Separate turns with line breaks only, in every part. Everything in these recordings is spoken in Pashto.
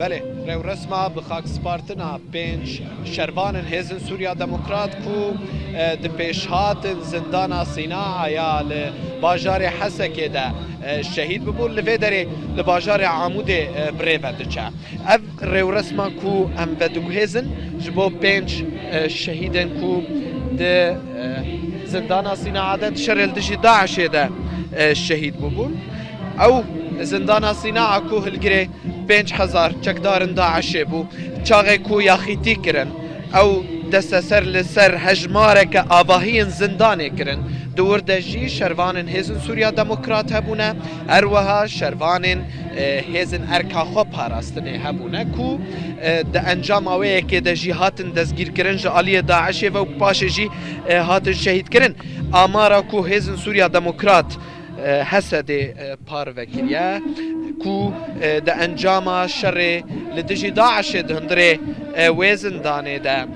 بله رو رسما بخاک سپارتنا پنج شربان هزن سوریا دموکرات کو د پیشهات زندان سینا یا باجار حسکه ده شهید ببول لوی داره لباجار عمود بریبد چه اف رو رسما کو ام بدو هزن جبو پنج شهیدن کو د زندان سینا عادت شرل دشی داعش ده شهید ببول او زندان سینا کو هلگره 5000 چکدارن داعشی بو چاقی کو یاخیتی کرن او دست سر لسر هجماره که آواهین زندانی کرن دور دجی شروانن هزن سوریا دموکرات هبونه اروها شروانن هزن ارکا خو پاراستنه هبونه کو ده انجام اوه که دجی هاتن دزگیر کرن جالی داعشی و پاش جی هاتن شهید کرن آمارا کو هزن سوریا دموکرات حسد پار وکریه کو د انجام شر لدجی داعش دهندره وزن دانه ده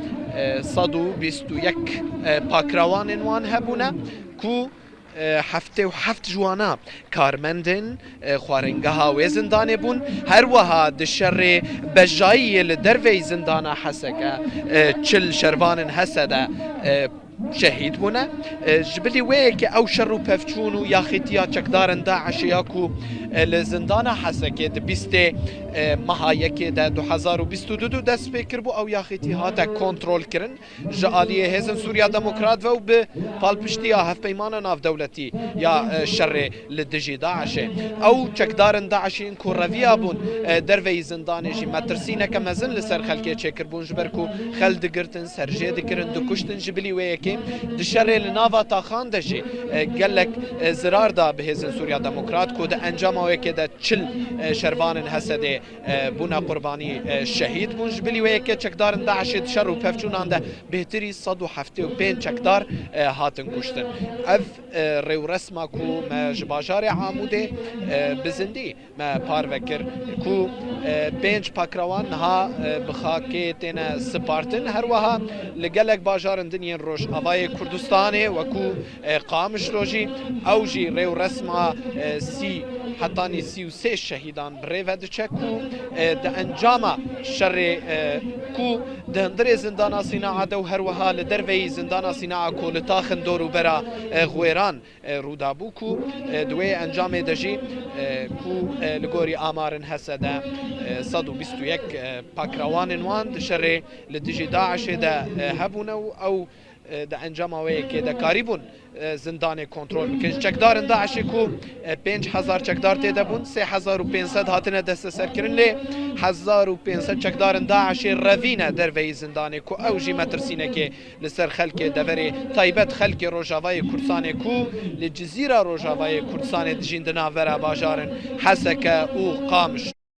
121 پاکروان وان هبونه کو هفته و هفت جوانا کارمندن خوارنگها و زندانه بون هر وها د شر بجایی لدروی زندانه حسکه چل شروانن حسده شهید بونه جبلی وی که او شر و پفچون و یاخیتیا چکدارن داعش یاکو لزندان حسکه ده 20 ماهایه که ده 2022 دست بکر بو او یاخیتی ها ده کنترول کرن جالیه هزن سوریا دموکرات و به پالپشتی یا هف پیمان ناف دولتی یا شر لدجی داعش او چکدارن داعش این کو رویا بون دروی زندانجی مترسینه که مزن لسر خلکه چکر بون جبرکو خلد گرتن سرجه دکرن دکشتن جبلی وی که دشر لناوا تاخان دجی گلک زرار دا به هزن سوریا دموکرات کو ده انجام اوه که ده چل شروانن حسده بونا قربانی شهید بون جبلی وی که چکدارن داعش دشر و پفچونان ده بهتری 175 چکدار هاتن کشتن اف رو رسما کو ما جباجار عاموده بزندی ما پار وکر کو 5 پاکروان ها بخاکه تینا سپارتن هر وها لگلک باجارن دنین روش اوای کردستانه وکو قامش روجی او جی رو رسما سی حتانی 33 شهیدان بریود چکو ده انجام شر کو دهندر زندان سینا عدو هر وها لدروی زندان سینا کو لتاخن دورو برا غویران رودابو کو دوی انجام دجی کو لگوری آمارن حسده 121 پاکروان وان شر لدجی داعش ده هبونه او ده انجام اوه که ده کاریبون زندان کنترل بکن چکدارن داعش کو 5000 چکدار تیده بون 3500 هاتنه دست سر کرن لی 1500 چکدارن داعش روینه در وی زندان کو او جی مترسینه که لسر خلک دوری تایبت خلک روژاوای کردستان کو لجزیره روژاوای کردستان دجین دنا ورا باجارن حسکه او قامش